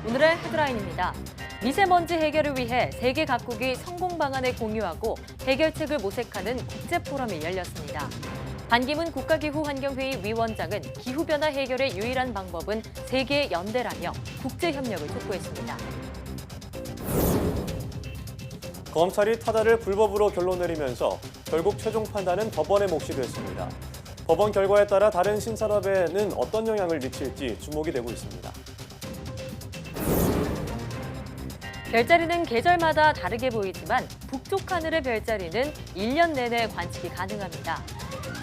오늘의 헤드라인입니다. 미세먼지 해결을 위해 세계 각국이 성공 방안을 공유하고 해결책을 모색하는 국제포럼이 열렸습니다. 반기문 국가기후환경회의 위원장은 기후변화 해결의 유일한 방법은 세계의 연대라며 국제협력을 촉구했습니다. 검찰이 타다를 불법으로 결론 내리면서 결국 최종 판단은 법원의 몫이 됐습니다. 법원 결과에 따라 다른 신산업에는 어떤 영향을 미칠지 주목이 되고 있습니다. 별자리는 계절마다 다르게 보이지만 북쪽 하늘의 별자리는 1년 내내 관측이 가능합니다.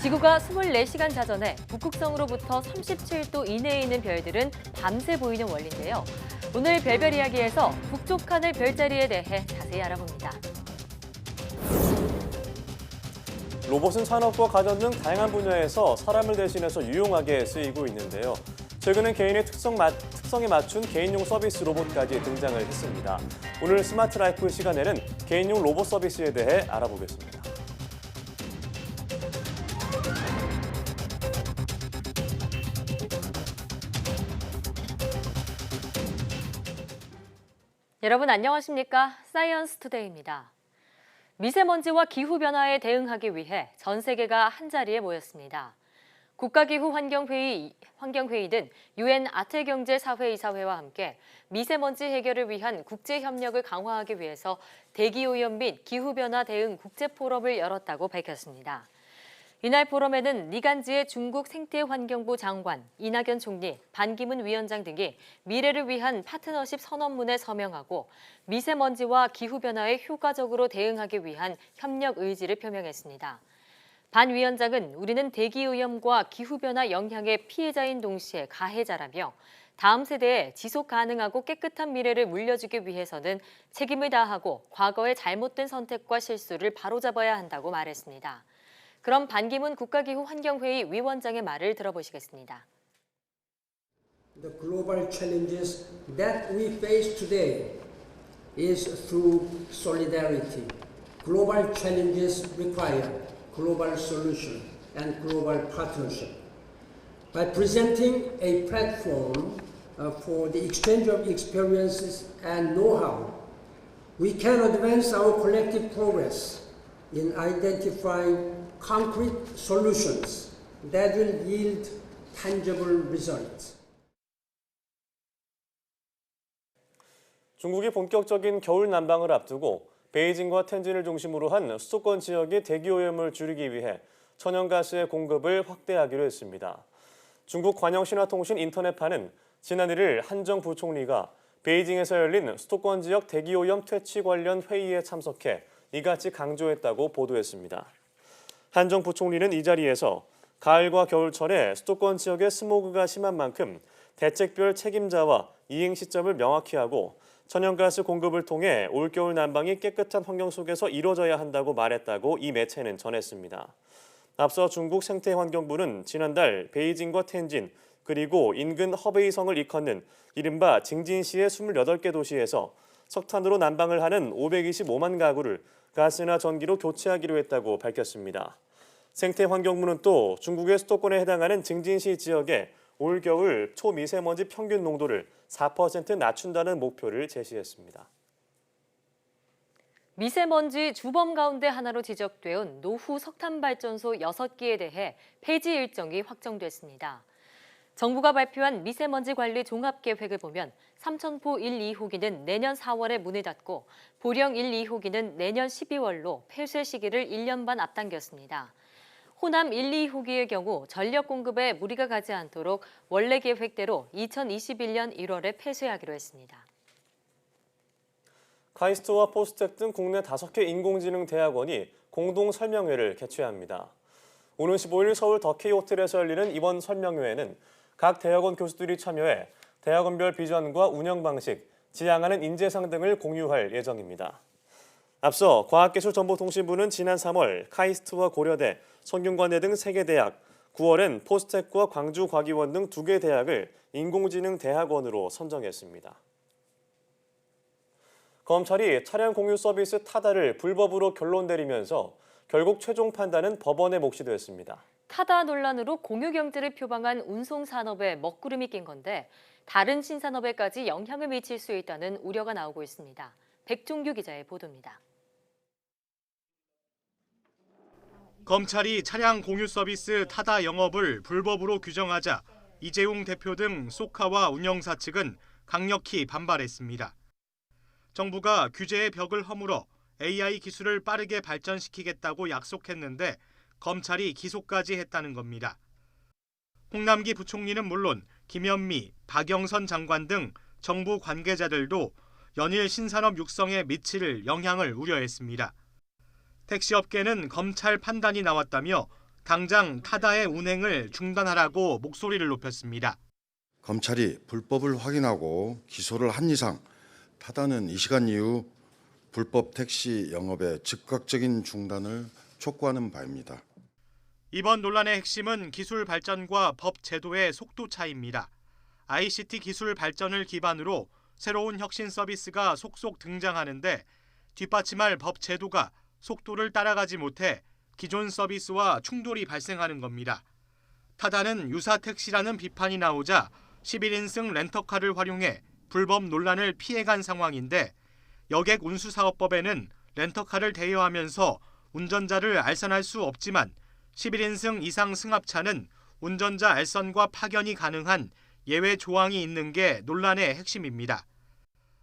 지구가 24시간 자전에 북극성으로부터 37도 이내에 있는 별들은 밤새 보이는 원리인데요. 오늘 별별 이야기에서 북쪽 하늘 별자리에 대해 자세히 알아봅니다. 로봇은 산업과 가전 등 다양한 분야에서 사람을 대신해서 유용하게 쓰이고 있는데요. 최근엔 개인의 특성에 맞춘 개인용 서비스 로봇까지 등장을 했습니다. 오늘 스마트 라이프 시간에는 개인용 로봇 서비스에 대해 알아보겠습니다. 여러분 안녕하십니까? 사이언스 투데이입니다. 미세먼지와 기후변화에 대응하기 위해 전 세계가 한자리에 모였습니다. 국가기후환경회의든 UN 아태경제사회이사회와 함께 미세먼지 해결을 위한 국제협력을 강화하기 위해서 대기오염 및 기후변화 대응 국제포럼을 열었다고 밝혔습니다. 이날 포럼에는 리간지의 중국 생태환경부 장관, 이낙연 총리, 반기문 위원장 등이 미래를 위한 파트너십 선언문에 서명하고 미세먼지와 기후변화에 효과적으로 대응하기 위한 협력 의지를 표명했습니다. 반 위원장은 우리는 대기오염과 기후변화 영향의 피해자인 동시에 가해자라며 다음 세대에 지속 가능하고 깨끗한 미래를 물려주기 위해서는 책임을 다하고 과거의 잘못된 선택과 실수를 바로잡아야 한다고 말했습니다. 그럼 반기문 국가기후환경회의 위원장의 말을 들어보시겠습니다. The global challenges that we face today is through solidarity. Global challenges require global solution and global partnership. By presenting a platform for the exchange of experiences and know-how, we can advance our collective progress in identifying concrete solutions that will yield tangible results. 중국이 본격적인 겨울 난방을 앞두고 베이징과 텐진을 중심으로 한 수도권 지역의 대기오염을 줄이기 위해 천연가스의 공급을 확대하기로 했습니다. 중국 관영신화통신 인터넷파는 지난 1일 한정 부총리가 베이징에서 열린 수도권 지역 대기오염 퇴치 관련 회의에 참석해 이같이 강조했다고 보도했습니다. 한정 부총리는 이 자리에서 가을과 겨울철에 수도권 지역의 스모그가 심한 만큼 대책별 책임자와 이행 시점을 명확히 하고 천연가스 공급을 통해 올겨울 난방이 깨끗한 환경 속에서 이뤄져야 한다고 말했다고 이 매체는 전했습니다. 앞서 중국 생태환경부는 지난달 베이징과 텐진 그리고 인근 허베이성을 일컫는 이른바 징진시의 28개 도시에서 석탄으로 난방을 하는 525만 가구를 가스나 전기로 교체하기로 했다고 밝혔습니다. 생태환경부는 또 중국의 수도권에 해당하는 징진시 지역에 올겨울 초미세먼지 평균 농도를 4% 낮춘다는 목표를 제시했습니다. 미세먼지 주범 가운데 하나로 지적돼온 노후 석탄발전소 6기에 대해 폐지 일정이 확정됐습니다. 정부가 발표한 미세먼지 관리 종합계획을 보면 삼천포 1, 2호기는 내년 4월에 문을 닫고 보령 1, 2호기는 내년 12월로 폐쇄 시기를 1년 반 앞당겼습니다. 호남 1, 2호기의 경우 전력 공급에 무리가 가지 않도록 원래 계획대로 2021년 1월에 폐쇄하기로 했습니다. 카이스트와 포스텍 등 국내 5개 인공지능 대학원이 공동 설명회를 개최합니다. 오는 15일 서울 더케이 호텔에서 열리는 이번 설명회에는 각 대학원 교수들이 참여해 대학원별 비전과 운영 방식, 지향하는 인재상 등을 공유할 예정입니다. 앞서 과학기술정보통신부는 지난 3월 카이스트와 고려대, 성균관대 등 3개 대학, 9월엔 포스텍과 광주과기원 등 2개 대학을 인공지능 대학원으로 선정했습니다. 검찰이 차량 공유 서비스 타다를 불법으로 결론 내리면서 결국 최종 판단은 법원의 몫이 됐습니다. 타다 논란으로 공유 경제를 표방한 운송 산업에 먹구름이 낀 건데 다른 신산업에까지 영향을 미칠 수 있다는 우려가 나오고 있습니다. 백종규 기자의 보도입니다. 검찰이 차량 공유 서비스 타다 영업을 불법으로 규정하자 이재용 대표 등 소카와 운영사 측은 강력히 반발했습니다. 정부가 규제의 벽을 허물어 AI 기술을 빠르게 발전시키겠다고 약속했는데 검찰이 기소까지 했다는 겁니다. 홍남기 부총리는 물론 김현미, 박영선 장관 등 정부 관계자들도 연일 신산업 육성에 미칠 영향을 우려했습니다. 택시업계는 검찰 판단이 나왔다며 당장 타다의 운행을 중단하라고 목소리를 높였습니다. 검찰이 불법을 확인하고 기소를 한 이상 타다는 이 시간 이후 불법 택시 영업의 즉각적인 중단을 촉구하는 바입니다. 이번 논란의 핵심은 기술 발전과 법 제도의 속도 차이입니다. ICT 기술 발전을 기반으로 새로운 혁신 서비스가 속속 등장하는데 뒷받침할 법 제도가 속도를 따라가지 못해 기존 서비스와 충돌이 발생하는 겁니다. 타다는 유사 택시라는 비판이 나오자 11인승 렌터카를 활용해 불법 논란을 피해간 상황인데 여객 운수사업법에는 렌터카를 대여하면서 운전자를 알선할 수 없지만 11인승 이상 승합차는 운전자 알선과 파견이 가능한 예외 조항이 있는 게 논란의 핵심입니다.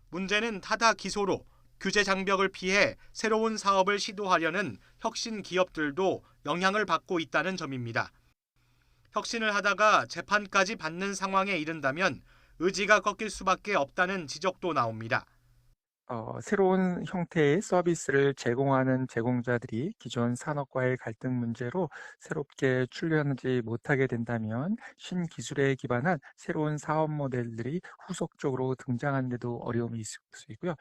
문제는 타다 기소로 규제 장벽을 피해 새로운 사업을 시도하려는 혁신 기업들도 영향을 받고 있다는 점입니다. 혁신을 하다가 재판까지 받는 상황에 이른다면 의지가 꺾일 수밖에 없다는 지적도 나옵니다. 새로운 형태의 서비스를 제공하는 제공자들이 기존 산업과의 갈등 문제로 새롭게 출현하지 못하게 된다면 신기술에 기반한 새로운 사업 모델들이 후속적으로 등장하는 데도 어려움이 있을 수 있고요.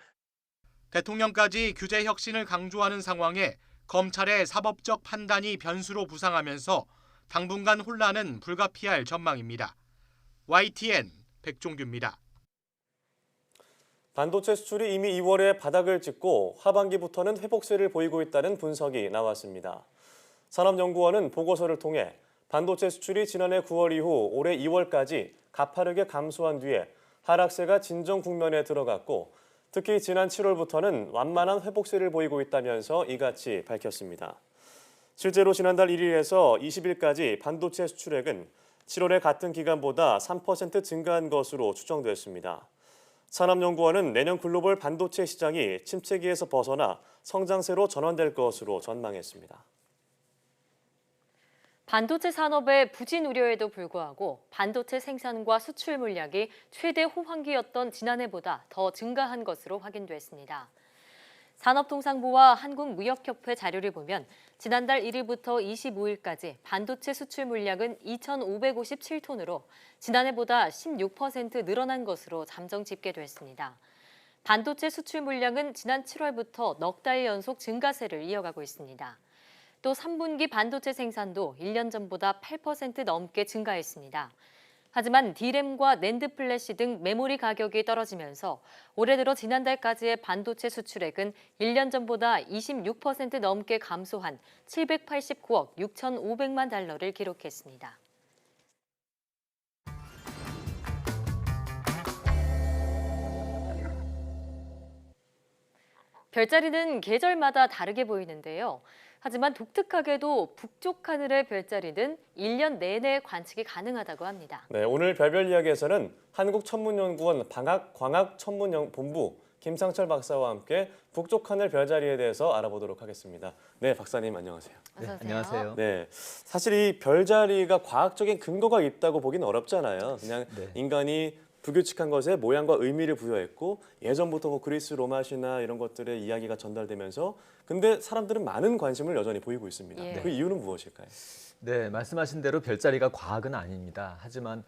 대통령까지 규제 혁신을 강조하는 상황에 검찰의 사법적 판단이 변수로 부상하면서 당분간 혼란은 불가피할 전망입니다. YTN 백종규입니다. 반도체 수출이 이미 2월에 바닥을 찍고 하반기부터는 회복세를 보이고 있다는 분석이 나왔습니다. 산업연구원은 보고서를 통해 반도체 수출이 지난해 9월 이후 올해 2월까지 가파르게 감소한 뒤에 하락세가 진정 국면에 들어갔고 특히 지난 7월부터는 완만한 회복세를 보이고 있다면서 이같이 밝혔습니다. 실제로 지난달 1일에서 20일까지 반도체 수출액은 7월의 같은 기간보다 3% 증가한 것으로 추정됐습니다. 산업연구원은 내년 글로벌 반도체 시장이 침체기에서 벗어나 성장세로 전환될 것으로 전망했습니다. 반도체 산업의 부진 우려에도 불구하고 반도체 생산과 수출 물량이 최대 호황기였던 지난해보다 더 증가한 것으로 확인됐습니다. 산업통상부와 한국무역협회 자료를 보면 지난달 1일부터 25일까지 반도체 수출 물량은 2,557톤으로 지난해보다 16% 늘어난 것으로 잠정 집계됐습니다. 반도체 수출 물량은 지난 7월부터 넉 달 연속 증가세를 이어가고 있습니다. 또 3분기 반도체 생산도 1년 전보다 8% 넘게 증가했습니다. 하지만 D램과 낸드 플래시 등 메모리 가격이 떨어지면서 올해 들어 지난달까지의 반도체 수출액은 1년 전보다 26% 넘게 감소한 789억 6,500만 달러를 기록했습니다. 별자리는 계절마다 다르게 보이는데요. 하지만 독특하게도 북쪽 하늘의 별자리는 1년 내내 관측이 가능하다고 합니다. 네, 오늘 별별 이야기에서는 한국천문연구원 광학천문본부 김상철 박사와 함께 북쪽 하늘 별자리에 대해서 알아보도록 하겠습니다. 네, 박사님 안녕하세요. 어서 오세요. 안녕하세요. 네, 사실 이 별자리가 과학적인 근거가 있다고 보기는 어렵잖아요. 그냥 인간이 불규칙한 것에 모양과 의미를 부여했고 예전부터 뭐 그리스 로마 신화 이런 것들의 이야기가 전달되면서 근데 사람들은 많은 관심을 여전히 보이고 있습니다. 예. 그 이유는 무엇일까요? 네, 말씀하신 대로 별자리가 과학은 아닙니다. 하지만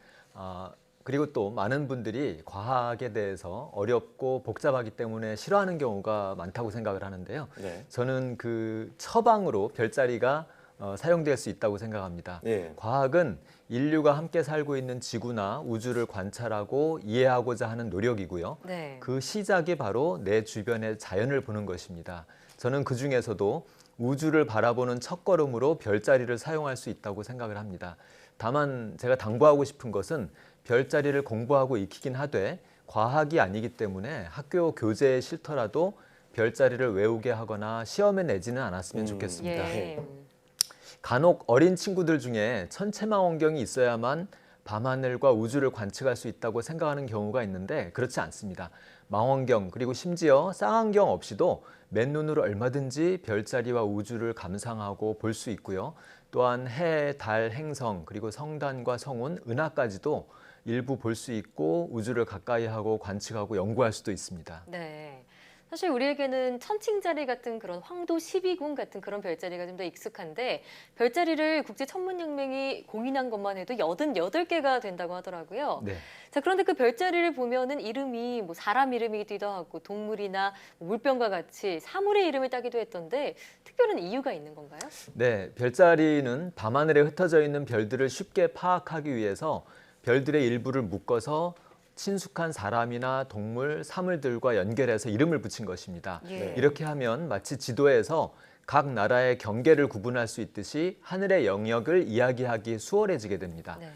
그리고 또 많은 분들이 과학에 대해서 어렵고 복잡하기 때문에 싫어하는 경우가 많다고 생각을 하는데요. 네. 저는 그 처방으로 별자리가 사용될 수 있다고 생각합니다. 네. 과학은 인류가 함께 살고 있는 지구나 우주를 관찰하고 이해하고자 하는 노력이고요. 네. 그 시작이 바로 내 주변의 자연을 보는 것입니다. 저는 그 중에서도 우주를 바라보는 첫걸음으로 별자리를 사용할 수 있다고 생각을 합니다. 다만 제가 당부하고 싶은 것은 별자리를 공부하고 익히긴 하되 과학이 아니기 때문에 학교 교재에 싫더라도 별자리를 외우게 하거나 시험에 내지는 않았으면 좋겠습니다. 예. 간혹 어린 친구들 중에 천체망원경이 있어야만 밤하늘과 우주를 관측할 수 있다고 생각하는 경우가 있는데 그렇지 않습니다. 망원경 그리고 심지어 쌍안경 없이도 맨눈으로 얼마든지 별자리와 우주를 감상하고 볼 수 있고요. 또한 해, 달, 행성 그리고 성단과 성운, 은하까지도 일부 볼 수 있고 우주를 가까이 하고 관측하고 연구할 수도 있습니다. 네. 사실 우리에게는 천칭자리 같은 그런 황도 12궁 같은 그런 별자리가 좀 더 익숙한데 별자리를 국제천문연맹이 공인한 것만 해도 88개가 된다고 하더라고요. 네. 자, 그런데 그 별자리를 보면은 이름이 뭐 사람 이름이기도 하고 동물이나 물병과 같이 사물의 이름을 따기도 했던데 특별한 이유가 있는 건가요? 네, 별자리는 밤하늘에 흩어져 있는 별들을 쉽게 파악하기 위해서 별들의 일부를 묶어서 친숙한 사람이나 동물, 사물들과 연결해서 이름을 붙인 것입니다. 예. 이렇게 하면 마치 지도에서 각 나라의 경계를 구분할 수 있듯이 하늘의 영역을 이야기하기 수월해지게 됩니다. 네.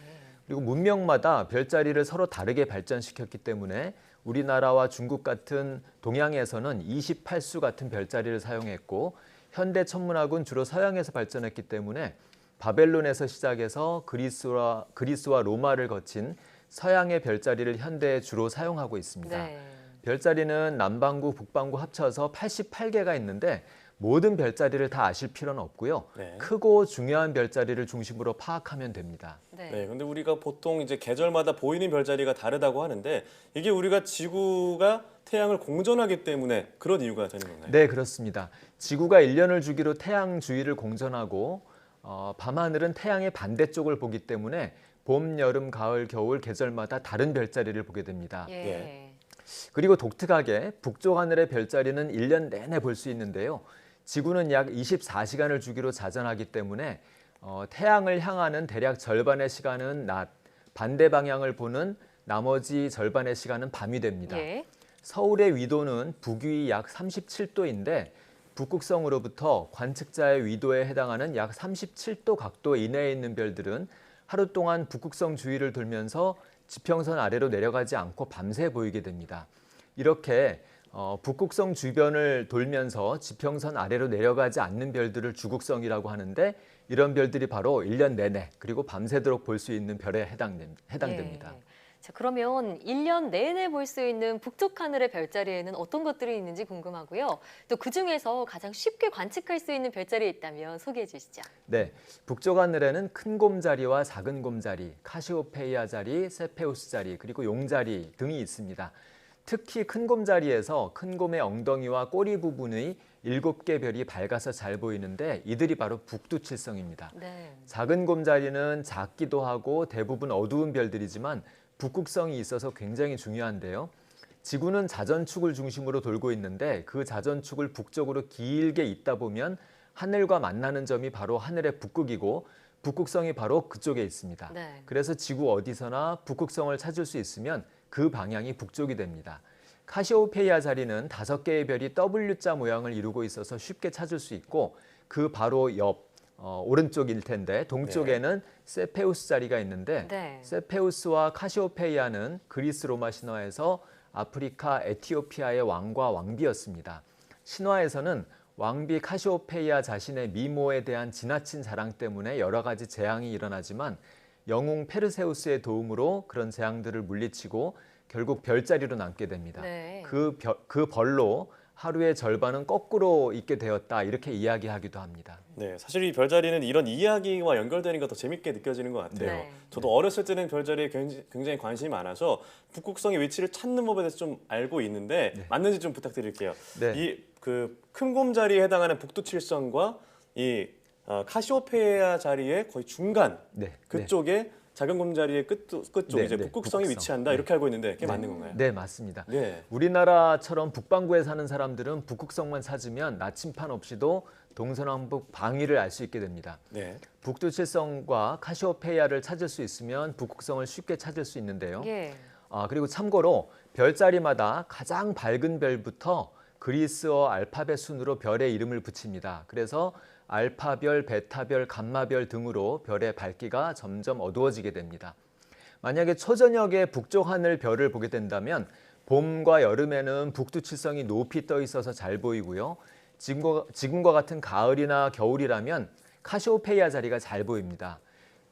그리고 문명마다 별자리를 서로 다르게 발전시켰기 때문에 우리나라와 중국 같은 동양에서는 28수 같은 별자리를 사용했고 현대 천문학은 주로 서양에서 발전했기 때문에 바벨론에서 시작해서 그리스와 로마를 거친 서양의 별자리를 현대에 주로 사용하고 있습니다. 네. 별자리는 남반구, 북반구 합쳐서 88개가 있는데 모든 별자리를 다 아실 필요는 없고요. 네. 크고 중요한 별자리를 중심으로 파악하면 됩니다. 네, 근데 우리가 보통 이제 계절마다 보이는 별자리가 다르다고 하는데 이게 우리가 지구가 태양을 공전하기 때문에 그런 이유가 되는 건가요? 네, 그렇습니다. 지구가 1년을 주기로 태양 주위를 공전하고 밤하늘은 태양의 반대쪽을 보기 때문에 봄, 여름, 가을, 겨울 계절마다 다른 별자리를 보게 됩니다. 예. 그리고 독특하게 북쪽 하늘의 별자리는 1년 내내 볼 수 있는데요. 지구는 약 24시간을 주기로 자전하기 때문에 태양을 향하는 대략 절반의 시간은 낮, 반대 방향을 보는 나머지 절반의 시간은 밤이 됩니다. 예. 서울의 위도는 북위 약 37도인데 북극성으로부터 관측자의 위도에 해당하는 약 37도 각도 이내에 있는 별들은 하루 동안 북극성 주위를 돌면서 지평선 아래로 내려가지 않고 밤새 보이게 됩니다. 이렇게 북극성 주변을 돌면서 지평선 아래로 내려가지 않는 별들을 주극성이라고 하는데 이런 별들이 바로 1년 내내 그리고 밤새도록 볼 수 있는 별에 해당됩니다. 예. 자, 그러면 1년 내내 볼 수 있는 북쪽 하늘의 별자리에는 어떤 것들이 있는지 궁금하고요. 또 그중에서 가장 쉽게 관측할 수 있는 별자리 있다면 소개해 주시죠. 네, 북쪽 하늘에는 큰 곰자리와 작은 곰자리, 카시오페이아 자리, 세페우스 자리, 그리고 용자리 등이 있습니다. 특히 큰 곰자리에서 큰 곰의 엉덩이와 꼬리 부분의 7개 별이 밝아서 잘 보이는데 이들이 바로 북두칠성입니다. 네. 작은 곰자리는 작기도 하고 대부분 어두운 별들이지만 북극성이 있어서 굉장히 중요한데요. 지구는 자전축을 중심으로 돌고 있는데 그 자전축을 북쪽으로 길게 잇다 보면 하늘과 만나는 점이 바로 하늘의 북극이고 북극성이 바로 그쪽에 있습니다. 네. 그래서 지구 어디서나 북극성을 찾을 수 있으면 그 방향이 북쪽이 됩니다. 카시오페이아 자리는 5개의 별이 W자 모양을 이루고 있어서 쉽게 찾을 수 있고 그 바로 옆 오른쪽일 텐데 동쪽에는 세페우스 자리가 있는데 네. 세페우스와 카시오페이아는 그리스 로마 신화에서 아프리카 에티오피아의 왕과 왕비였습니다. 신화에서는 왕비 카시오페이아 자신의 미모에 대한 지나친 자랑 때문에 여러 가지 재앙이 일어나지만 영웅 페르세우스의 도움으로 그런 재앙들을 물리치고 결국 별자리로 남게 됩니다. 네. 그 벌로 하루의 절반은 거꾸로 있게 되었다 이렇게 이야기하기도 합니다. 네, 사실 이 별자리는 이런 이야기와 연결되니까 더 재밌게 느껴지는 것 같아요. 네. 저도 어렸을 때는 별자리에 굉장히 관심이 많아서 북극성의 위치를 찾는 법에 대해서 좀 알고 있는데 맞는지 좀 부탁드릴게요. 네. 이 그 큰 곰자리에 해당하는 북두칠성과 이 카시오페이아 자리의 거의 중간 네. 그쪽에 작은 곰자리의 끝쪽 네, 이제 네, 북극성이 북극성. 위치한다 이렇게 알고 있는데 그게 맞는 건가요? 네, 맞습니다. 네. 우리나라처럼 북반구에 사는 사람들은 북극성만 찾으면 나침판 없이도 동서남북 방위를 알 수 있게 됩니다. 네. 북두칠성과 카시오페이아를 찾을 수 있으면 북극성을 쉽게 찾을 수 있는데요. 예. 그리고 참고로 별자리마다 가장 밝은 별부터 그리스어 알파벳 순으로 별의 이름을 붙입니다. 그래서 알파별, 베타별, 감마별 등으로 별의 밝기가 점점 어두워지게 됩니다. 만약에 초저녁에 북쪽 하늘 별을 보게 된다면 봄과 여름에는 북두칠성이 높이 떠 있어서 잘 보이고요. 지금과 같은 가을이나 겨울이라면 카시오페이아 자리가 잘 보입니다.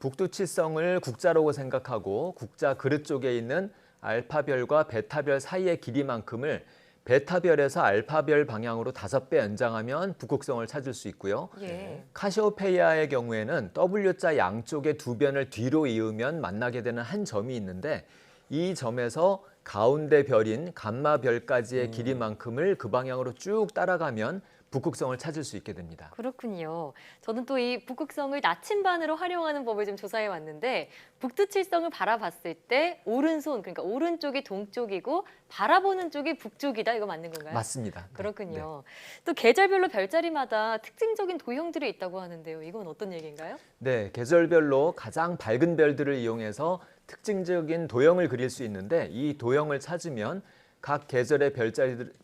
북두칠성을 국자라고 생각하고 국자 그릇 쪽에 있는 알파별과 베타별 사이의 길이만큼을 베타별에서 알파별 방향으로 5배 연장하면 북극성을 찾을 수 있고요. 예. 카시오페이아의 경우에는 W자 양쪽의 두 변을 뒤로 이으면 만나게 되는 한 점이 있는데 이 점에서 가운데 별인 감마별까지의 길이만큼을 그 방향으로 쭉 따라가면 북극성을 찾을 수 있게 됩니다. 그렇군요. 저는 또 이 북극성을 나침반으로 활용하는 법을 좀 조사해 왔는데 북두칠성을 바라봤을 때 오른손, 그러니까 오른쪽이 동쪽이고 바라보는 쪽이 북쪽이다. 이거 맞는 건가요? 맞습니다. 네. 그렇군요. 또 계절별로 별자리마다 특징적인 도형들이 있다고 하는데요. 이건 어떤 얘기인가요? 네, 계절별로 가장 밝은 별들을 이용해서 특징적인 도형을 그릴 수 있는데 이 도형을 찾으면 각 계절의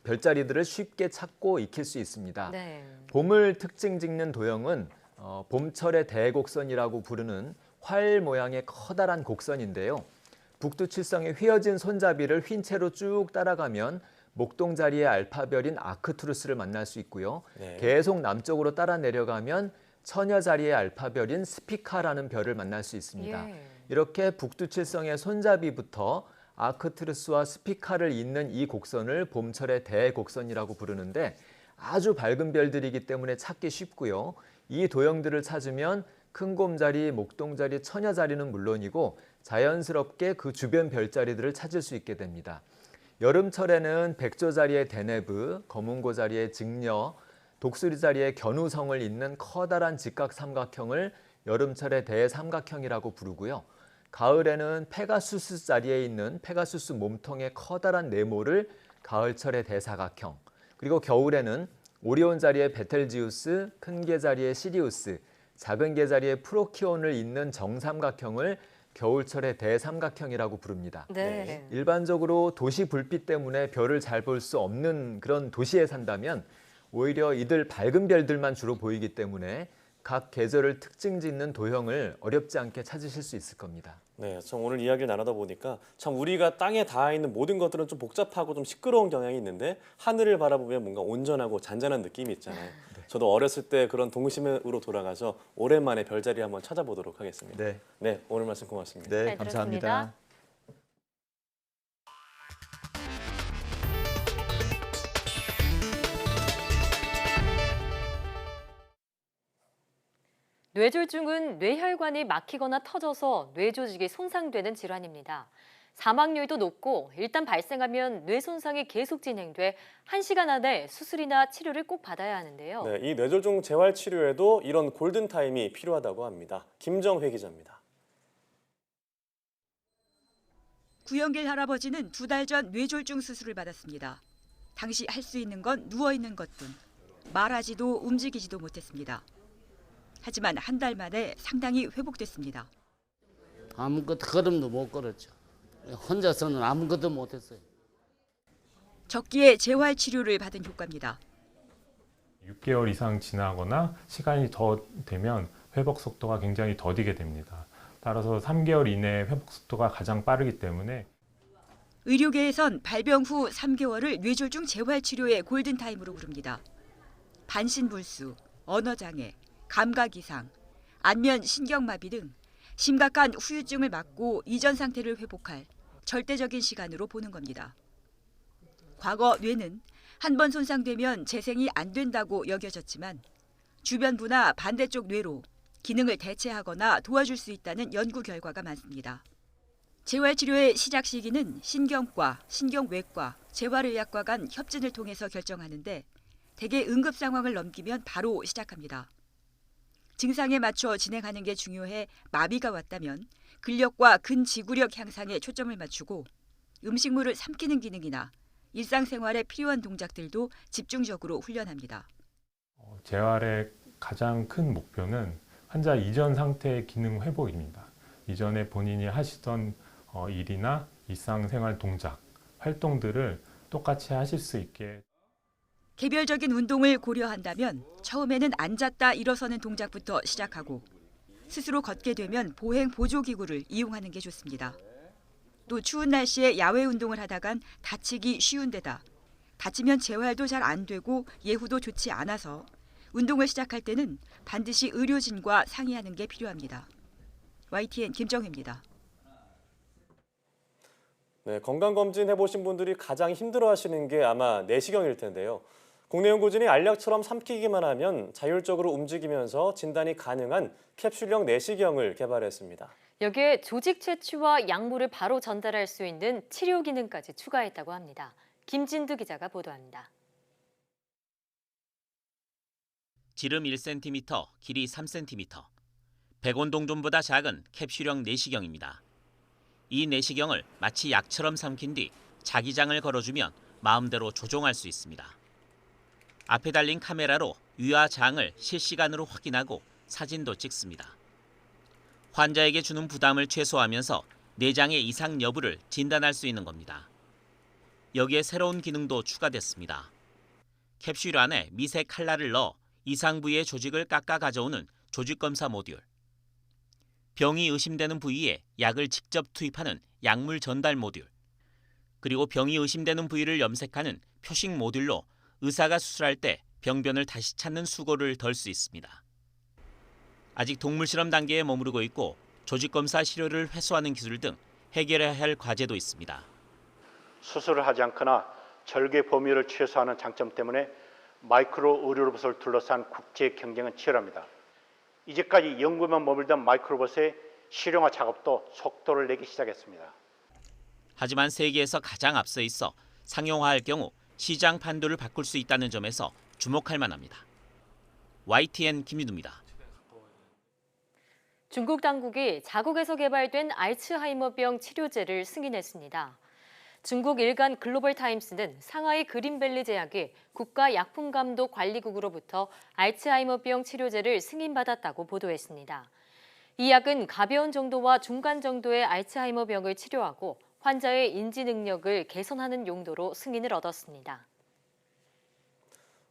별자리들을 쉽게 찾고 익힐 수 있습니다. 네. 봄을 특징 짓는 도형은 봄철의 대곡선이라고 부르는 활 모양의 커다란 곡선인데요. 북두칠성의 휘어진 손잡이를 휜 채로 쭉 따라가면 목동자리의 알파별인 아크투루스를 만날 수 있고요. 네. 계속 남쪽으로 따라 내려가면 처녀자리의 알파별인 스피카라는 별을 만날 수 있습니다. 예. 이렇게 북두칠성의 손잡이부터 아크투루스와 스피카를 잇는 이 곡선을 봄철의 대곡선이라고 부르는데 아주 밝은 별들이기 때문에 찾기 쉽고요. 이 도형들을 찾으면 큰곰자리, 목동자리, 처녀자리는 물론이고 자연스럽게 그 주변 별자리들을 찾을 수 있게 됩니다. 여름철에는 백조자리의 대네브, 검은고자리의 직녀, 독수리자리의 견우성을 잇는 커다란 직각삼각형을 여름철의 대삼각형이라고 부르고요. 가을에는 페가수스 자리에 있는 페가수스 몸통의 커다란 네모를 가을철의 대사각형, 그리고 겨울에는 오리온 자리의 베텔지우스, 큰 개 자리의 시리우스, 작은 개 자리의 프로키온을 잇는 정삼각형을 겨울철의 대삼각형이라고 부릅니다. 네. 일반적으로 도시 불빛 때문에 별을 잘 볼 수 없는 그런 도시에 산다면 오히려 이들 밝은 별들만 주로 보이기 때문에 각 계절을 특징 짓는 도형을 어렵지 않게 찾으실 수 있을 겁니다. 네, 참 오늘 이야기를 나누다 보니까 참 우리가 땅에 닿아 있는 모든 것들은 좀 복잡하고 좀 시끄러운 경향이 있는데 하늘을 바라보면 뭔가 온전하고 잔잔한 느낌이 있잖아요. 저도 어렸을 때 그런 동심으로 돌아가서 오랜만에 별자리 한번 찾아보도록 하겠습니다. 네, 네, 오늘 말씀 고맙습니다. 네, 잘 들었습니다. 감사합니다. 뇌졸중은 뇌혈관이 막히거나 터져서 뇌 조직이 손상되는 질환입니다. 사망률도 높고 일단 발생하면 뇌 손상이 계속 진행돼 1시간 안에 수술이나 치료를 꼭 받아야 하는데요. 네, 이 뇌졸중 재활 치료에도 이런 골든타임이 필요하다고 합니다. 김정회 기자입니다. 구영길 할아버지는 2달 전 뇌졸중 수술을 받았습니다. 당시 할 수 있는 건 누워있는 것뿐. 말하지도 움직이지도 못했습니다. 하지만 한 달 만에 상당히 회복됐습니다. 아무것도 걸음도 못 걸었죠. 혼자서는 아무것도 못했어요. 적기에 재활 치료를 받은 효과입니다. 6개월 이상 지나거나 시간이 더 되면 회복 속도가 굉장히 더디게 됩니다. 따라서 3개월 이내 회복 속도가 가장 빠르기 때문에 의료계에선 발병 후 3개월을 뇌졸중 재활 치료의 골든타임으로 부릅니다. 반신불수, 언어장애, 감각이상, 안면 신경마비 등 심각한 후유증을 막고 이전 상태를 회복할 절대적인 시간으로 보는 겁니다. 과거 뇌는 한 번 손상되면 재생이 안 된다고 여겨졌지만 주변부나 반대쪽 뇌로 기능을 대체하거나 도와줄 수 있다는 연구 결과가 많습니다. 재활치료의 시작 시기는 신경과, 신경외과, 재활의학과 간 협진을 통해서 결정하는데 대개 응급 상황을 넘기면 바로 시작합니다. 증상에 맞춰 진행하는 게 중요해 마비가 왔다면 근력과 근지구력 향상에 초점을 맞추고 음식물을 삼키는 기능이나 일상생활에 필요한 동작들도 집중적으로 훈련합니다. 재활의 가장 큰 목표는 환자 이전 상태의 기능 회복입니다. 이전에 본인이 하시던 일이나 일상생활 동작, 활동들을 똑같이 하실 수 있게. 개별적인 운동을 고려한다면 처음에는 앉았다 일어서는 동작부터 시작하고 스스로 걷게 되면 보행 보조기구를 이용하는 게 좋습니다. 또 추운 날씨에 야외 운동을 하다간 다치기 쉬운 데다 다치면 재활도 잘 안 되고 예후도 좋지 않아서 운동을 시작할 때는 반드시 의료진과 상의하는 게 필요합니다. YTN 김정혜입니다. 네, 건강검진 해보신 분들이 가장 힘들어하시는 게 아마 내시경일 텐데요. 국내 연구진이 알약처럼 삼키기만 하면 자율적으로 움직이면서 진단이 가능한 캡슐형 내시경을 개발했습니다. 여기에 조직 채취와 약물을 바로 전달할 수 있는 치료 기능까지 추가했다고 합니다. 김진두 기자가 보도합니다. 지름 1cm, 길이 3cm, 100온동전보다 작은 캡슐형 내시경입니다. 이 내시경을 마치 약처럼 삼킨 뒤 자기장을 걸어주면 마음대로 조종할 수 있습니다. 앞에 달린 카메라로 위와 장을 실시간으로 확인하고 사진도 찍습니다. 환자에게 주는 부담을 최소화하면서 내장의 이상 여부를 진단할 수 있는 겁니다. 여기에 새로운 기능도 추가됐습니다. 캡슐 안에 미세 칼날을 넣어 이상 부위의 조직을 깎아 가져오는 조직검사 모듈. 병이 의심되는 부위에 약을 직접 투입하는 약물 전달 모듈. 그리고 병이 의심되는 부위를 염색하는 표식 모듈로 의사가 수술할 때 병변을 다시 찾는 수고를 덜 수 있습니다. 아직 동물 실험 단계에 머무르고 있고 조직검사 시료를 회수하는 기술 등 해결해야 할 과제도 있습니다. 수술을 하지 않거나 절개 범위를 최소화하는 장점 때문에 마이크로 의료로봇을 둘러싼 국제 경쟁은 치열합니다. 이제까지 연구만 머물던 마이크로로봇의 실용화 작업도 속도를 내기 시작했습니다. 하지만 세계에서 가장 앞서 있어 상용화할 경우 시장 판도를 바꿀 수 있다는 점에서 주목할 만합니다. YTN 김윤우입니다. 중국 당국이 자국에서 개발된 알츠하이머병 치료제를 승인했습니다. 중국 일간 글로벌타임스는 상하이 그린밸리 제약이 국가약품감독관리국으로부터 알츠하이머병 치료제를 승인받았다고 보도했습니다. 이 약은 가벼운 정도와 중간 정도의 알츠하이머병을 치료하고 환자의 인지 능력을 개선하는 용도로 승인을 얻었습니다.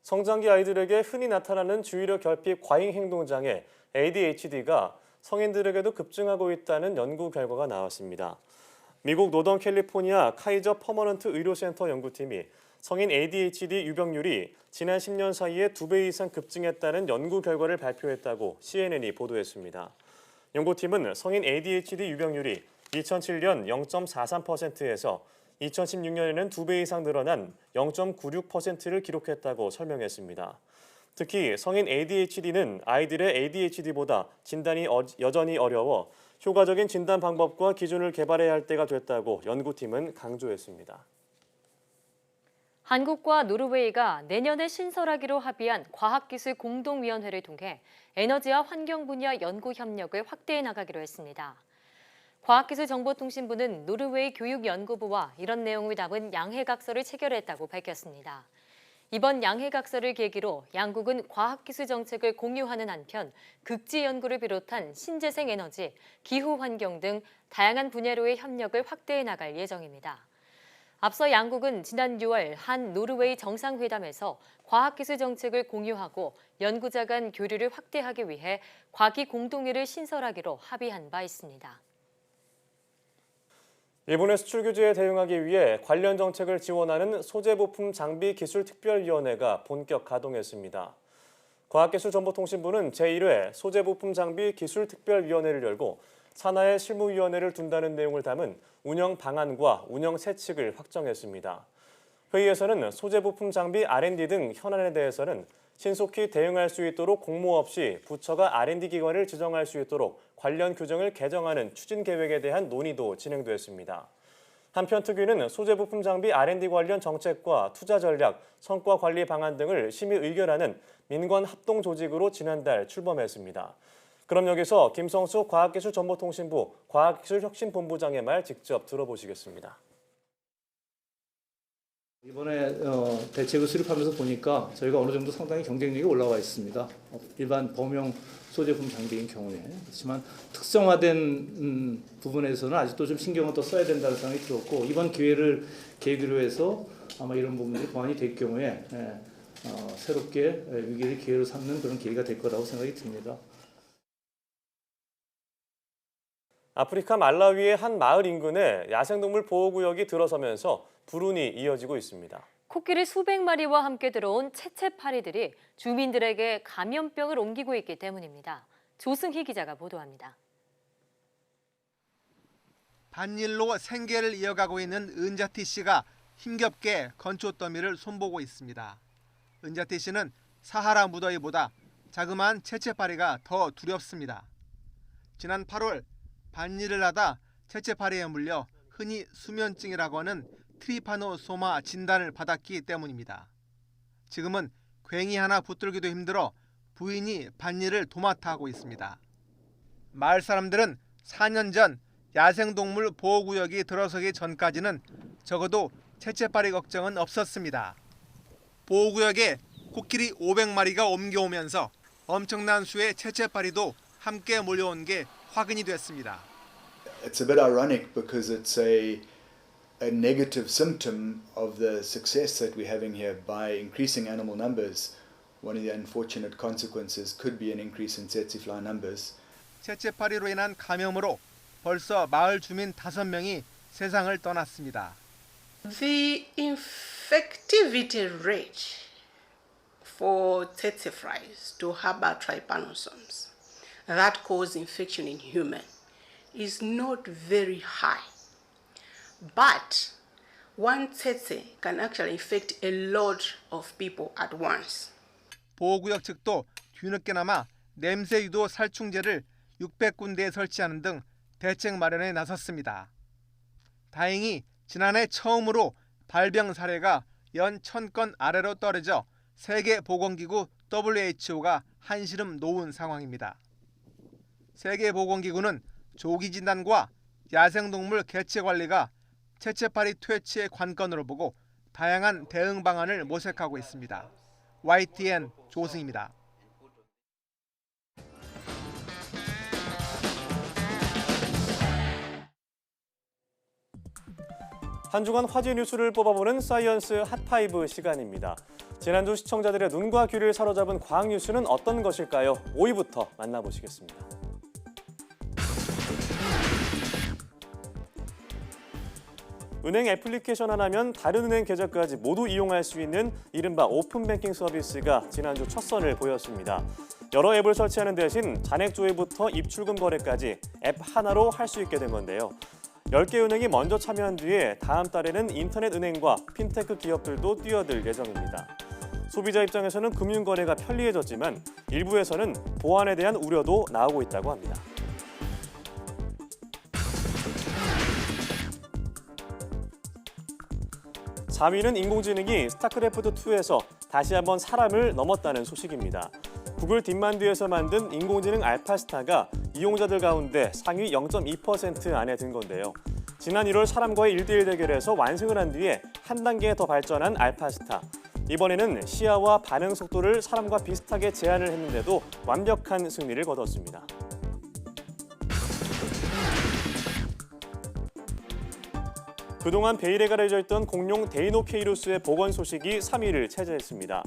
성장기 아이들에게 흔히 나타나는 주의력 결핍 과잉 행동장애 ADHD가 성인들에게도 급증하고 있다는 연구 결과가 나왔습니다. 미국 노던 캘리포니아 카이저 퍼머넌트 의료센터 연구팀이 성인 ADHD 유병률이 지난 10년 사이에 2배 이상 급증했다는 연구 결과를 발표했다고 CNN이 보도했습니다. 연구팀은 성인 ADHD 유병률이 2007년 0.43%에서 2016년에는 2배 이상 늘어난 0.96%를 기록했다고 설명했습니다. 특히 성인 ADHD는 아이들의 ADHD보다 진단이 여전히 어려워 효과적인 진단 방법과 기준을 개발해야 할 때가 됐다고 연구팀은 강조했습니다. 한국과 노르웨이가 내년에 신설하기로 합의한 과학기술 공동위원회를 통해 에너지와 환경 분야 연구 협력을 확대해 나가기로 했습니다. 과학기술정보통신부는 노르웨이 교육연구부와 이런 내용을 담은 양해각서를 체결했다고 밝혔습니다. 이번 양해각서를 계기로 양국은 과학기술 정책을 공유하는 한편 극지 연구를 비롯한 신재생 에너지, 기후환경 등 다양한 분야로의 협력을 확대해 나갈 예정입니다. 앞서 양국은 지난 6월 한 노르웨이 정상회담에서 과학기술 정책을 공유하고 연구자 간 교류를 확대하기 위해 과기 공동회를 신설하기로 합의한 바 있습니다. 일본의 수출 규제에 대응하기 위해 관련 정책을 지원하는 소재부품 장비 기술 특별위원회가 본격 가동했습니다. 과학기술정보통신부는 제1회 소재부품 장비 기술 특별위원회를 열고 산하의 실무위원회를 둔다는 내용을 담은 운영 방안과 운영 세칙을 확정했습니다. 회의에서는 소재부품 장비 R&D 등 현안에 대해서는 신속히 대응할 수 있도록 공모 없이 부처가 R&D 기관을 지정할 수 있도록 관련 규정을 개정하는 추진 계획에 대한 논의도 진행됐습니다. 한편 특위는 소재부품 장비 R&D 관련 정책과 투자 전략, 성과 관리 방안 등을 심의 의결하는 민관 합동 조직으로 지난달 출범했습니다. 그럼 여기서 김성수 과학기술정보통신부 과학기술혁신본부장의 말 직접 들어보시겠습니다. 이번에 대책을 수립하면서 보니까 저희가 어느 정도 상당히 경쟁력이 올라와 있습니다. 일반 범용 소재품 장비인 경우에. 그렇지만 특성화된 부분에서는 아직도 좀 신경을 더 써야 된다는 생각이 들었고 이번 기회를 계기로 해서 아마 이런 부분들이 보완이 될 경우에 새롭게 위기를 기회로 삼는 그런 계기가 될 거라고 생각이 듭니다. 아프리카 말라위의 한 마을 인근에 야생동물 보호구역이 들어서면서 불운이 이어지고 있습니다. 코끼리 수백 마리와 함께 들어온 채채파리들이 주민들에게 감염병을 옮기고 있기 때문입니다. 조승희 기자가 보도합니다. 반일로 생계를 이어가고 있는 은자티 씨가 힘겹게 건초 더미를 손보고 있습니다. 은자티 씨는 사하라 무더위보다 자그마한 채채파리가 더 두렵습니다. 지난 8월 반일을 하다 채채파리에 물려 흔히 수면증이라고 하는 트리파노소마 진단을 받았기 때문입니다. 지금은 괭이 하나 붙들기도 힘들어 부인이 반일을 도맡아 하고 있습니다. 마을 사람들은 4년 전 야생동물 보호구역이 들어서기 전까지는 적어도 채채파리 걱정은 없었습니다. 보호구역에 코끼리 500마리가 옮겨오면서 엄청난 수의 채채파리도 함께 몰려온 게 확인이 됐습니다. It's a bit ironic because it's a negative symptom of the success that we're having here by increasing animal numbers. One of the unfortunate consequences could be an increase in tsetse fly numbers. 채채파리로 인한 감염으로 벌써 마을 주민 5명이 세상을 떠났습니다. The infectivity rate for tsetse flies to harbor trypanosomes that cause infection in human is not very high. But one tsetse can actually infect a lot of people at once. 보호구역 측도 뒤늦게나마 냄새 유도 살충제를 600군데에 설치하는 등 대책 마련에 나섰습니다. 다행히 지난해 처음으로 발병 사례가 연 1000건 아래로 떨어져 세계보건기구 WHO가 한시름 놓은 상황입니다. 세계보건기구는 조기 진단과 야생동물 개체 관리가 채채파리 퇴치의 관건으로 보고 다양한 대응 방안을 모색하고 있습니다. YTN 조승입니다. 한 주간 화제 뉴스를 뽑아보는 사이언스 핫5 시간입니다. 지난주 시청자들의 눈과 귀를 사로잡은 과학 뉴스는 어떤 것일까요? 5위부터 만나보시겠습니다. 은행 애플리케이션 하나면 다른 은행 계좌까지 모두 이용할 수 있는 이른바 오픈뱅킹 서비스가 지난주 첫 선을 보였습니다. 여러 앱을 설치하는 대신 잔액 조회부터 입출금 거래까지 앱 하나로 할 수 있게 된 건데요. 10개 은행이 먼저 참여한 뒤에 다음 달에는 인터넷 은행과 핀테크 기업들도 뛰어들 예정입니다. 소비자 입장에서는 금융거래가 편리해졌지만 일부에서는 보안에 대한 우려도 나오고 있다고 합니다. 4위는 인공지능이 스타크래프트2에서 다시 한번 사람을 넘었다는 소식입니다. 구글 딥만두에서 만든 인공지능 알파스타가 이용자들 가운데 상위 0.2% 안에 든 건데요. 지난 1월 사람과의 1대1 대결에서 완승을 한 뒤에 한 단계 더 발전한 알파스타. 이번에는 시야와 반응 속도를 사람과 비슷하게 제한을 했는데도 완벽한 승리를 거뒀습니다. 그동안 베일에 가려져 있던 공룡 데이노케이루스의 복원 소식이 3위를 차지했습니다.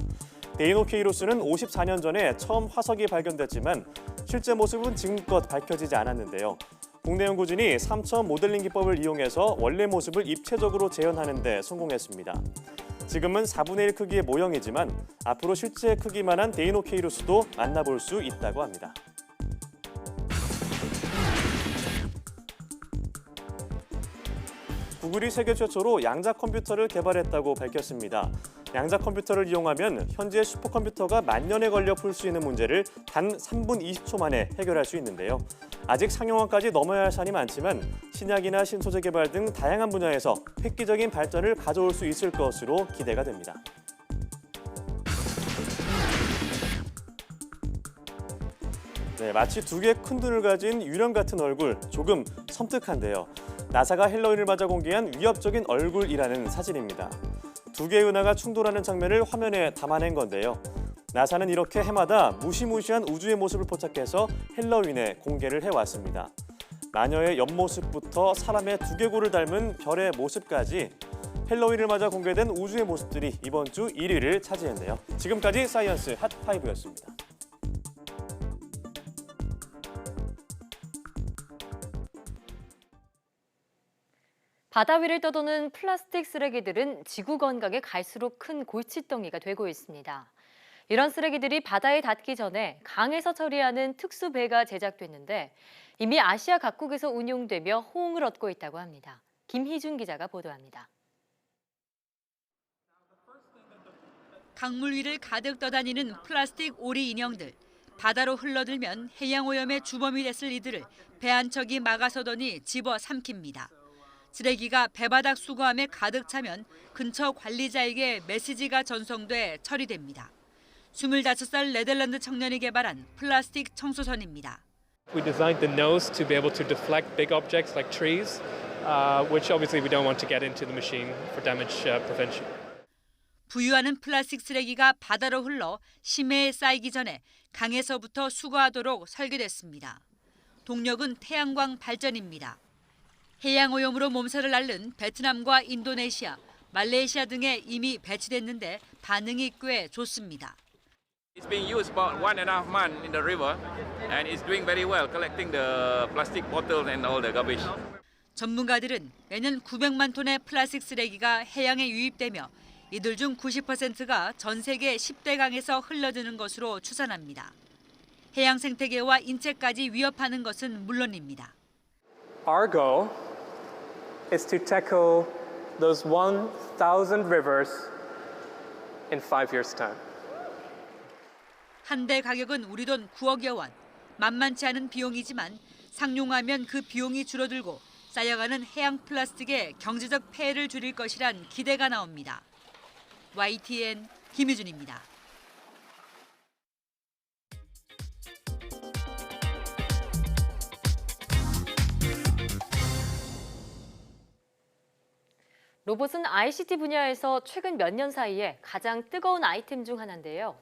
데이노케이루스는 54년 전에 처음 화석이 발견됐지만 실제 모습은 지금껏 밝혀지지 않았는데요. 국내 연구진이 3차원 모델링 기법을 이용해서 원래 모습을 입체적으로 재현하는 데 성공했습니다. 지금은 4분의 1 크기의 모형이지만 앞으로 실제 크기만한 데이노케이루스도 만나볼 수 있다고 합니다. 구글이 세계 최초로 양자 컴퓨터를 개발했다고 밝혔습니다. 양자 컴퓨터를 이용하면 현재 슈퍼컴퓨터가 만년에 걸려 풀 수 있는 문제를 단 3분 20초 만에 해결할 수 있는데요. 아직 상용화까지 넘어야 할 산이 많지만 신약이나 신소재 개발 등 다양한 분야에서 획기적인 발전을 가져올 수 있을 것으로 기대가 됩니다. 네, 마치 두 개의 큰 눈을 가진 유령 같은 얼굴, 조금 섬뜩한데요. 나사가 헬로윈을 맞아 공개한 위협적인 얼굴이라는 사진입니다. 두 개의 은하가 충돌하는 장면을 화면에 담아낸 건데요. 나사는 이렇게 해마다 무시무시한 우주의 모습을 포착해서 헬로윈에 공개를 해왔습니다. 마녀의 옆모습부터 사람의 두개골을 닮은 별의 모습까지 헬로윈을 맞아 공개된 우주의 모습들이 이번 주 1위를 차지했네요. 지금까지 사이언스 핫5였습니다. 바다 위를 떠도는 플라스틱 쓰레기들은 지구 건강에 갈수록 큰 골칫덩이가 되고 있습니다. 이런 쓰레기들이 바다에 닿기 전에 강에서 처리하는 특수 배가 제작됐는데 이미 아시아 각국에서 운용되며 호응을 얻고 있다고 합니다. 김희준 기자가 보도합니다. 강물 위를 가득 떠다니는 플라스틱 오리 인형들. 바다로 흘러들면 해양오염의 주범이 됐을 이들을 배 한 척이 막아서더니 집어 삼킵니다. 쓰레기가 배바닥 수거함에 가득 차면 근처 관리자에게 메시지가 전송돼 처리됩니다. 25살 네덜란드 청년이 개발한 플라스틱 청소선입니다. We designed the nose to be able to deflect big objects like trees, which obviously we don't want to get into the machine for damage prevention. 부유하는 플라스틱 쓰레기가 바다로 흘러 심해에 쌓이기 전에 강에서부터 수거하도록 설계됐습니다. 동력은 태양광 발전입니다. 해양오염으로 몸살을 앓는 베트남과 인도네시아, 말레이시아 등에 이미 배치됐는데 반응이 꽤 좋습니다. It's being used about 1.5 months in the river, and it's doing very well, collecting the plastic bottles and all the garbage. 전문가들은 매년 900만 톤의 플라스틱 쓰레기가 해양에 유입되며 이들 중 90%가 전 세계 10대 강에서 흘러드는 것으로 추산합니다. 해양 생태계와 인체까지 위협하는 것은 물론입니다. Our goal is to tackle those 1,000 rivers in 5 years' time. 한 대 가격은 우리 돈 9억여 원. 만만치 않은 비용이지만 상용하면 그 비용이 줄어들고 쌓여가는 해양 플라스틱의 경제적 폐해를 줄일 것이란 기대가 나옵니다. YTN 김유준입니다. 로봇은 ICT 분야에서 최근 몇 년 사이에 가장 뜨거운 아이템 중 하나인데요.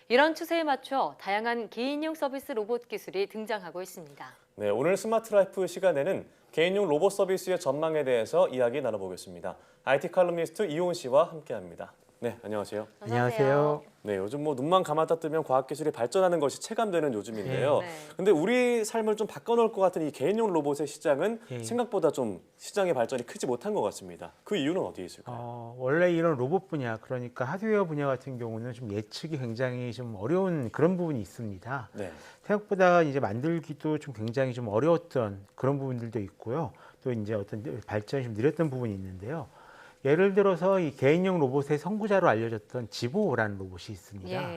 이런 추세에 맞춰 다양한 개인용 서비스 로봇 기술이 등장하고 있습니다. 네, 오늘 스마트 라이프 시간에는 개인용 로봇 서비스의 전망에 대해서 이야기 나눠보겠습니다. IT 칼럼니스트 이온 씨와 함께합니다. 네, 안녕하세요. 안녕하세요. 네, 요즘 뭐 눈만 감았다 뜨면 과학기술이 발전하는 것이 체감되는 요즘인데요. 근데 우리 삶을 좀 바꿔놓을 것 같은 이 개인용 로봇의 시장은 생각보다 좀 시장의 발전이 크지 못한 것 같습니다. 그 이유는 어디에 있을까요? 원래 이런 로봇 분야, 그러니까 하드웨어 분야 같은 경우는 좀 예측이 굉장히 좀 어려운 그런 부분이 있습니다. 네. 생각보다 이제 만들기도 좀 굉장히 좀 어려웠던 그런 부분들도 있고요. 또 이제 어떤 발전이 좀 느렸던 부분이 있는데요. 예를 들어서 이 개인용 로봇의 선구자로 알려졌던 지보라는 로봇이 있습니다.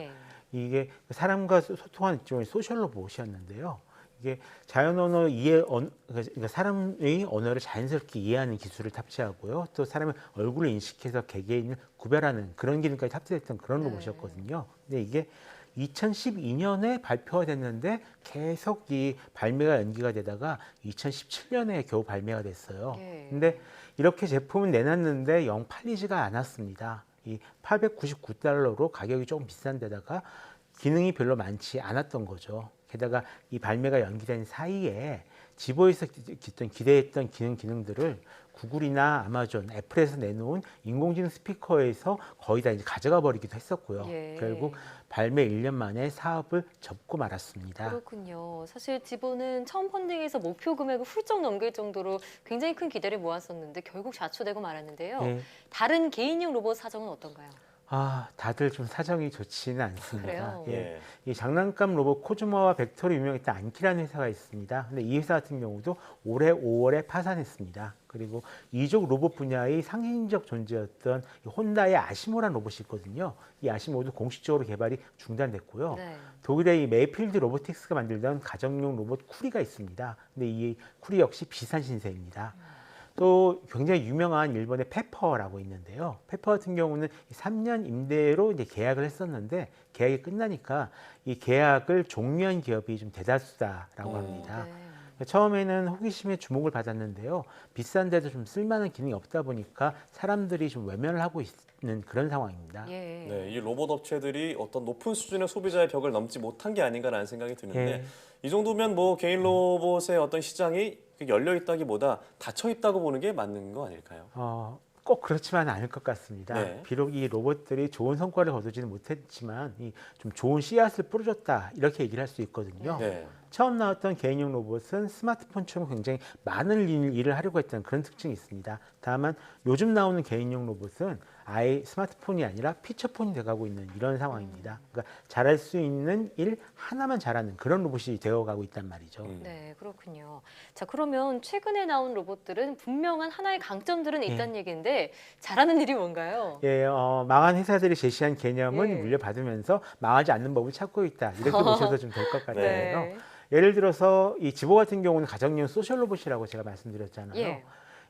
이게 사람과 소통하는 일종의 소셜 로봇이었는데요. 이게 자연 언어 그러니까 사람의 언어를 자연스럽게 이해하는 기술을 탑재하고요. 또 사람의 얼굴을 인식해서 개개인을 구별하는 그런 기능까지 탑재했던 그런 로봇이었거든요. 근데 이게 2012년에 발표가 됐는데 계속 이 발매가 연기가 되다가 2017년에 겨우 발매가 됐어요. 근데 이렇게 제품을 내놨는데 영 팔리지가 않았습니다. 이 $899로 가격이 조금 비싼 데다가 기능이 별로 많지 않았던 거죠. 게다가 이 발매가 연기된 사이에 지보에서 기대했던 기능들을 구글이나 아마존, 애플에서 내놓은 인공지능 스피커에서 거의 다 이제 가져가 버리기도 했었고요. 결국 발매 1년 만에 사업을 접고 말았습니다. 그렇군요. 사실 지보는 처음 펀딩에서 목표 금액을 훌쩍 넘길 정도로 굉장히 큰 기대를 모았었는데 결국 좌초되고 말았는데요. 다른 개인용 로봇 사정은 어떤가요? 다들 좀 사정이 좋지는 않습니다. 그래요? 이 장난감 로봇 코즈모와 벡터로 유명했던 안키라는 회사가 있습니다. 근데 이 회사 같은 경우도 올해 5월에 파산했습니다. 그리고 이족 로봇 분야의 상징적 존재였던 혼다의 아시모라는 로봇이 있거든요. 이 아시모도 공식적으로 개발이 중단됐고요. 독일의 이 메이필드 로보틱스가 만들던 가정용 로봇 쿠리가 있습니다. 근데 이 쿠리 역시 비슷한 신세입니다. 또 굉장히 유명한 일본의 페퍼라고 있는데요. 페퍼 같은 경우는 3년 임대로 이제 계약을 했었는데 계약이 끝나니까 이 계약을 종료한 기업이 좀 대다수다라고 합니다. 처음에는 호기심에 주목을 받았는데요. 비싼데도 좀 쓸만한 기능이 없다 보니까 사람들이 좀 외면을 하고 있는 그런 상황입니다. 네, 이 로봇 업체들이 어떤 높은 수준의 소비자의 벽을 넘지 못한 게 아닌가라는 생각이 드는데 이 정도면 뭐 개인 로봇의 어떤 시장이 열려 있다기보다 닫혀 있다고 보는 게 맞는 거 아닐까요? 꼭 그렇지만은 않을 것 같습니다. 네. 비록 이 로봇들이 좋은 성과를 거두지는 못했지만 좀 좋은 씨앗을 뿌려줬다 이렇게 얘기를 할 수 있거든요. 네. 처음 나왔던 개인용 로봇은 스마트폰처럼 굉장히 많은 일을 하려고 했던 그런 특징이 있습니다. 다만 요즘 나오는 개인용 로봇은 아예 스마트폰이 아니라 피처폰이 돼가고 있는 이런 상황입니다. 그러니까 잘할 수 있는 일 하나만 잘하는 그런 로봇이 되어가고 있단 말이죠. 네, 그렇군요. 자, 그러면 최근에 나온 로봇들은 분명한 하나의 강점들은 있다는 얘기인데 잘하는 일이 뭔가요? 예, 망한 회사들이 제시한 개념은 예. 물려받으면서 망하지 않는 법을 찾고 있다. 이렇게 보셔도 좀 될 것 같아요. 네. 예를 들어서 이 지보 같은 경우는 가정용 소셜 로봇이라고 제가 말씀드렸잖아요. 예.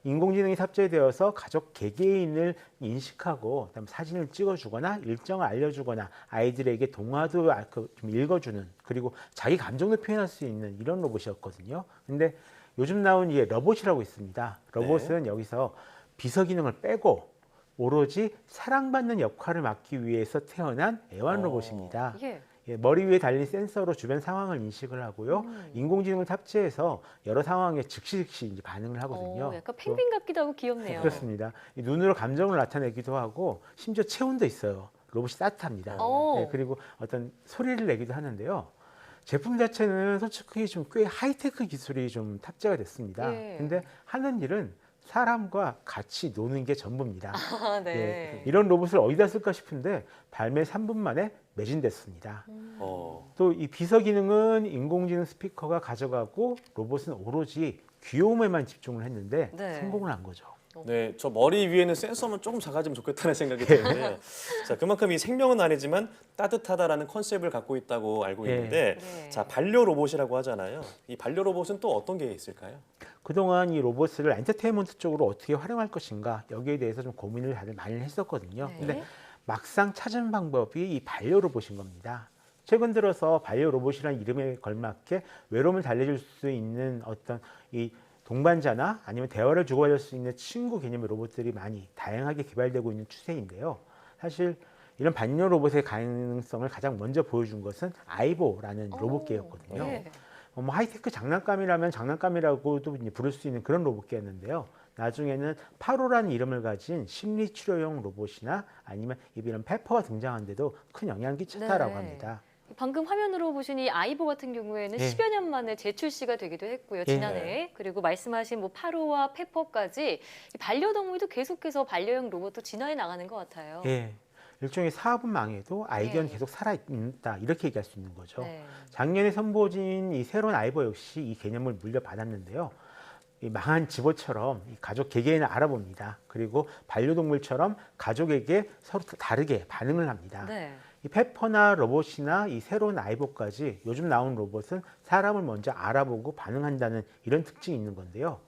인공지능이 탑재되어서 가족 개개인을 인식하고 그다음 사진을 찍어주거나 일정을 알려주거나 아이들에게 동화도 좀 읽어주는 그리고 자기 감정도 표현할 수 있는 이런 로봇이었거든요. 근데 요즘 나온 이 로봇이라고 있습니다. 로봇은 여기서 비서 기능을 빼고 오로지 사랑받는 역할을 맡기 위해서 태어난 애완 로봇입니다. 예, 머리 위에 달린 센서로 주변 상황을 인식을 하고요. 인공지능을 탑재해서 여러 상황에 즉시 이제 반응을 하거든요. 약간 펭귄 같기도 하고 귀엽네요. 그렇습니다. 이 눈으로 감정을 나타내기도 하고 심지어 체온도 있어요. 로봇이 따뜻합니다. 예, 그리고 어떤 소리를 내기도 하는데요. 제품 자체는 솔직히 좀 꽤 하이테크 기술이 좀 탑재가 됐습니다. 근데 하는 일은 사람과 같이 노는 게 전부입니다. 네. 예, 이런 로봇을 어디다 쓸까 싶은데 발매 3분 만에 매진됐습니다. 또 이 비서 기능은 인공지능 스피커가 가져가고 로봇은 오로지 귀여움에만 집중을 했는데 성공을 한 거죠. 네, 저 머리 위에는 센서만 조금 작아지면 좋겠다는 생각이 드는데요. 자, 그만큼 이 생명은 아니지만 따뜻하다라는 컨셉을 갖고 있다고 알고 있는데, 자, 반려 로봇이라고 하잖아요. 이 반려 로봇은 또 어떤 게 있을까요? 그동안 이 로봇을 엔터테인먼트 쪽으로 어떻게 활용할 것인가 여기에 대해서 좀 고민을 다들 많이 했었거든요. 근데 막상 찾은 방법이 이 반려 로봇인 겁니다. 최근 들어서 반려 로봇이라는 이름에 걸맞게 외로움을 달래줄 수 있는 어떤 이 동반자나 아니면 대화를 주고받을 수 있는 친구 개념의 로봇들이 많이 다양하게 개발되고 있는 추세인데요. 사실 이런 반려 로봇의 가능성을 가장 먼저 보여준 것은 아이보라는 로봇계였거든요. 뭐 하이테크 장난감이라면 장난감이라고도 부를 수 있는 그런 로봇계였는데요. 나중에는 파로라는 이름을 가진 심리치료용 로봇이나 아니면 이런 페퍼가 등장한데도 큰 영향을 끼쳤다라고 합니다. 방금 화면으로 보신 이 아이보 같은 경우에는 10여 년 만에 재출시가 되기도 했고요. 지난해. 그리고 말씀하신 뭐 파로와 페퍼까지 반려동물도 계속해서 반려용 로봇도 진화해 나가는 것 같아요. 일종의 사업은 망해도 아이디어는 계속 살아있다 이렇게 얘기할 수 있는 거죠. 작년에 선보진 이 새로운 아이보 역시 이 개념을 물려받았는데요. 이 망한 집어처럼 이 가족 개개인을 알아봅니다. 그리고 반려동물처럼 가족에게 서로 다르게 반응을 합니다. 이 페퍼나 로봇이나 이 새로운 아이보까지 요즘 나온 로봇은 사람을 먼저 알아보고 반응한다는 이런 특징이 있는 건데요.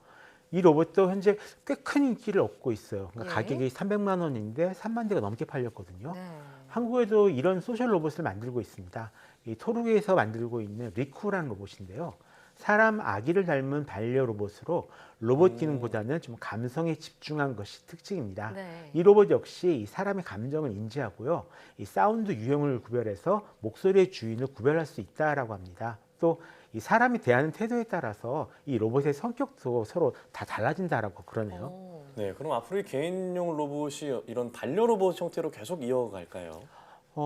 이 로봇도 현재 꽤 큰 인기를 얻고 있어요. 그러니까 가격이 300만 원인데 3만 대가 넘게 팔렸거든요. 한국에도 이런 소셜 로봇을 만들고 있습니다. 이 토르에서 만들고 있는 리쿠라는 로봇인데요. 사람 아기를 닮은 반려 로봇으로 로봇 기능보다는 좀 감성에 집중한 것이 특징입니다. 이 로봇 역시 이 사람의 감정을 인지하고요. 이 사운드 유형을 구별해서 목소리의 주인을 구별할 수 있다라고 합니다. 또 이 사람이 대하는 태도에 따라서 이 로봇의 성격도 서로 다 달라진다라고 그러네요. 네, 그럼 앞으로 이 개인용 로봇이 이런 반려 로봇 형태로 계속 이어갈까요?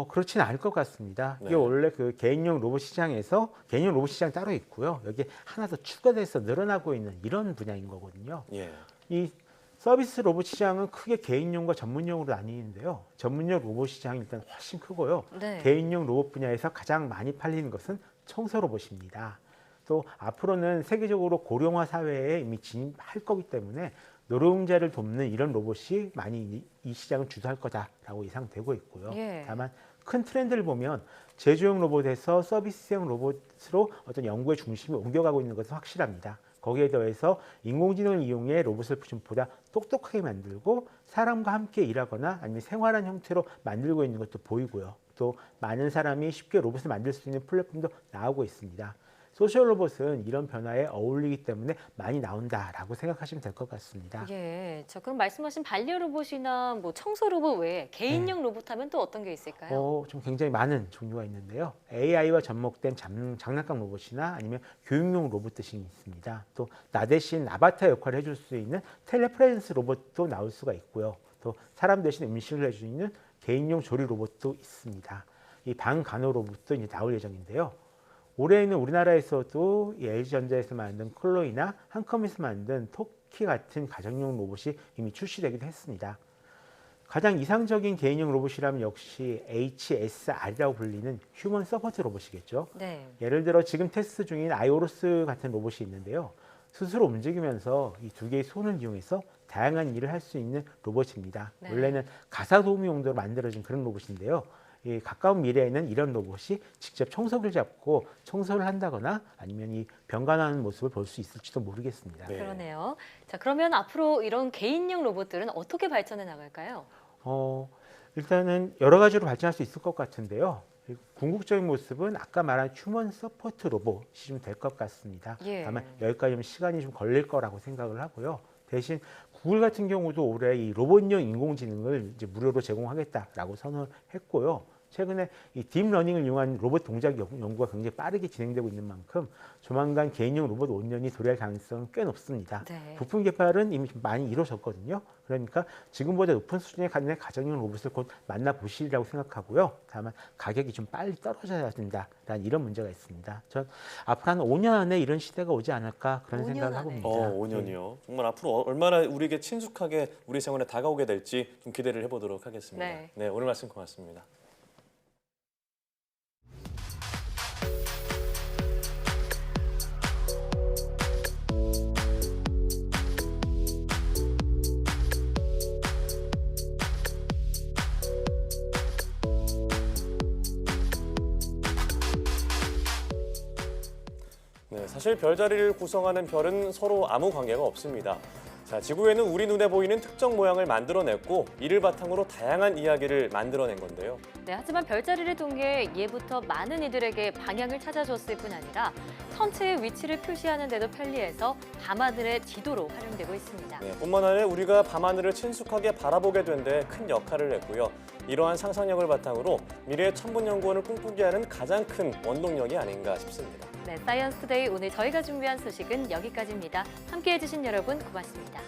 그렇지는 않을 것 같습니다. 이게 원래 그 개인용 로봇 시장에서 개인용 로봇 시장 따로 있고요. 여기에 하나 더 추가돼서 늘어나고 있는 이런 분야인 거거든요. 이 서비스 로봇 시장은 크게 개인용과 전문용으로 나뉘는데요. 전문용 로봇 시장이 일단 훨씬 크고요. 개인용 로봇 분야에서 가장 많이 팔리는 것은 청소 로봇입니다. 또 앞으로는 세계적으로 고령화 사회에 이미 진입할 거기 때문에 노동자를 돕는 이런 로봇이 많이 이 시장을 주도할 거다라고 예상되고 있고요. 다만 큰 트렌드를 보면 제조용 로봇에서 서비스형 로봇으로 어떤 연구의 중심이 옮겨가고 있는 것은 확실합니다. 거기에 더해서 인공지능을 이용해 로봇을 보다 똑똑하게 만들고 사람과 함께 일하거나 아니면 생활한 형태로 만들고 있는 것도 보이고요. 또 많은 사람이 쉽게 로봇을 만들 수 있는 플랫폼도 나오고 있습니다. 소셜 로봇은 이런 변화에 어울리기 때문에 많이 나온다라고 생각하시면 될 것 같습니다. 예, 자 그럼 말씀하신 반려 로봇이나 뭐 청소 로봇 외에 개인용 로봇 하면 또 어떤 게 있을까요? 좀 굉장히 많은 종류가 있는데요. AI와 접목된 장난감 로봇이나 아니면 교육용 로봇 등이 있습니다. 또 나 대신 아바타 역할을 해줄 수 있는 텔레프레젠스 로봇도 나올 수가 있고요. 또 사람 대신 음식을 해줄 수 있는 개인용 조리 로봇도 있습니다. 이 방간호 로봇도 이제 나올 예정인데요. 올해에는 우리나라에서도 이 LG전자에서 만든 콜로이나 한컴에서 만든 토키 같은 가정용 로봇이 이미 출시되기도 했습니다. 가장 이상적인 개인용 로봇이라면 역시 HSR이라고 불리는 휴먼 서포트 로봇이겠죠. 네. 예를 들어 지금 테스트 중인 아이오로스 같은 로봇이 있는데요. 스스로 움직이면서 이 두 개의 손을 이용해서 다양한 일을 할 수 있는 로봇입니다. 네. 원래는 가사 도우미 용도로 만들어진 그런 로봇인데요. 이 가까운 미래에는 이런 로봇이 직접 청소기를 잡고 청소를 한다거나 아니면 이 병간하는 모습을 볼 수 있을지도 모르겠습니다. 그러네요. 자 그러면 앞으로 이런 개인용 로봇들은 어떻게 발전해 나갈까요? 일단은 여러 가지로 발전할 수 있을 것 같은데요. 궁극적인 모습은 아까 말한 휴먼 서포트 로봇이 좀 될 것 같습니다. 예. 다만 여기까지는 시간이 좀 걸릴 거라고 생각을 하고요. 대신 구글 같은 경우도 올해 이 로봇용 인공지능을 이제 무료로 제공하겠다라고 선언을 했고요. 최근에 이 딥러닝을 이용한 로봇 동작 연구가 굉장히 빠르게 진행되고 있는 만큼 조만간 개인용 로봇 온전히 도래할 가능성은 꽤 높습니다. 네. 부품 개발은 이미 좀 많이 이루어졌거든요. 그러니까 지금보다 높은 수준의 가정용 로봇을 곧 만나보시리라고 생각하고요. 다만 가격이 좀 빨리 떨어져야 된다라는 이런 문제가 있습니다. 전 앞으로 한 5년 안에 이런 시대가 오지 않을까 그런 생각을 하고 있습니다. 5년이요. 정말 앞으로 얼마나 우리에게 친숙하게 우리 생활에 다가오게 될지 좀 기대를 해보도록 하겠습니다. 네, 오늘 말씀 고맙습니다. 네, 사실 별자리를 구성하는 별은 서로 아무 관계가 없습니다. 자, 지구에는 우리 눈에 보이는 특정 모양을 만들어냈고 이를 바탕으로 다양한 이야기를 만들어낸 건데요. 네, 하지만 별자리를 통해 예부터 많은 이들에게 방향을 찾아줬을 뿐 아니라 천체의 위치를 표시하는 데도 편리해서 밤하늘의 지도로 활용되고 있습니다. 네, 뿐만 아니라 우리가 밤하늘을 친숙하게 바라보게 된 데 큰 역할을 했고요. 이러한 상상력을 바탕으로 미래의 천문연구원을 꿈꾸게 하는 가장 큰 원동력이 아닌가 싶습니다. 네, 사이언스 투데이 오늘 저희가 준비한 소식은 여기까지입니다. 함께해 주신 여러분 고맙습니다.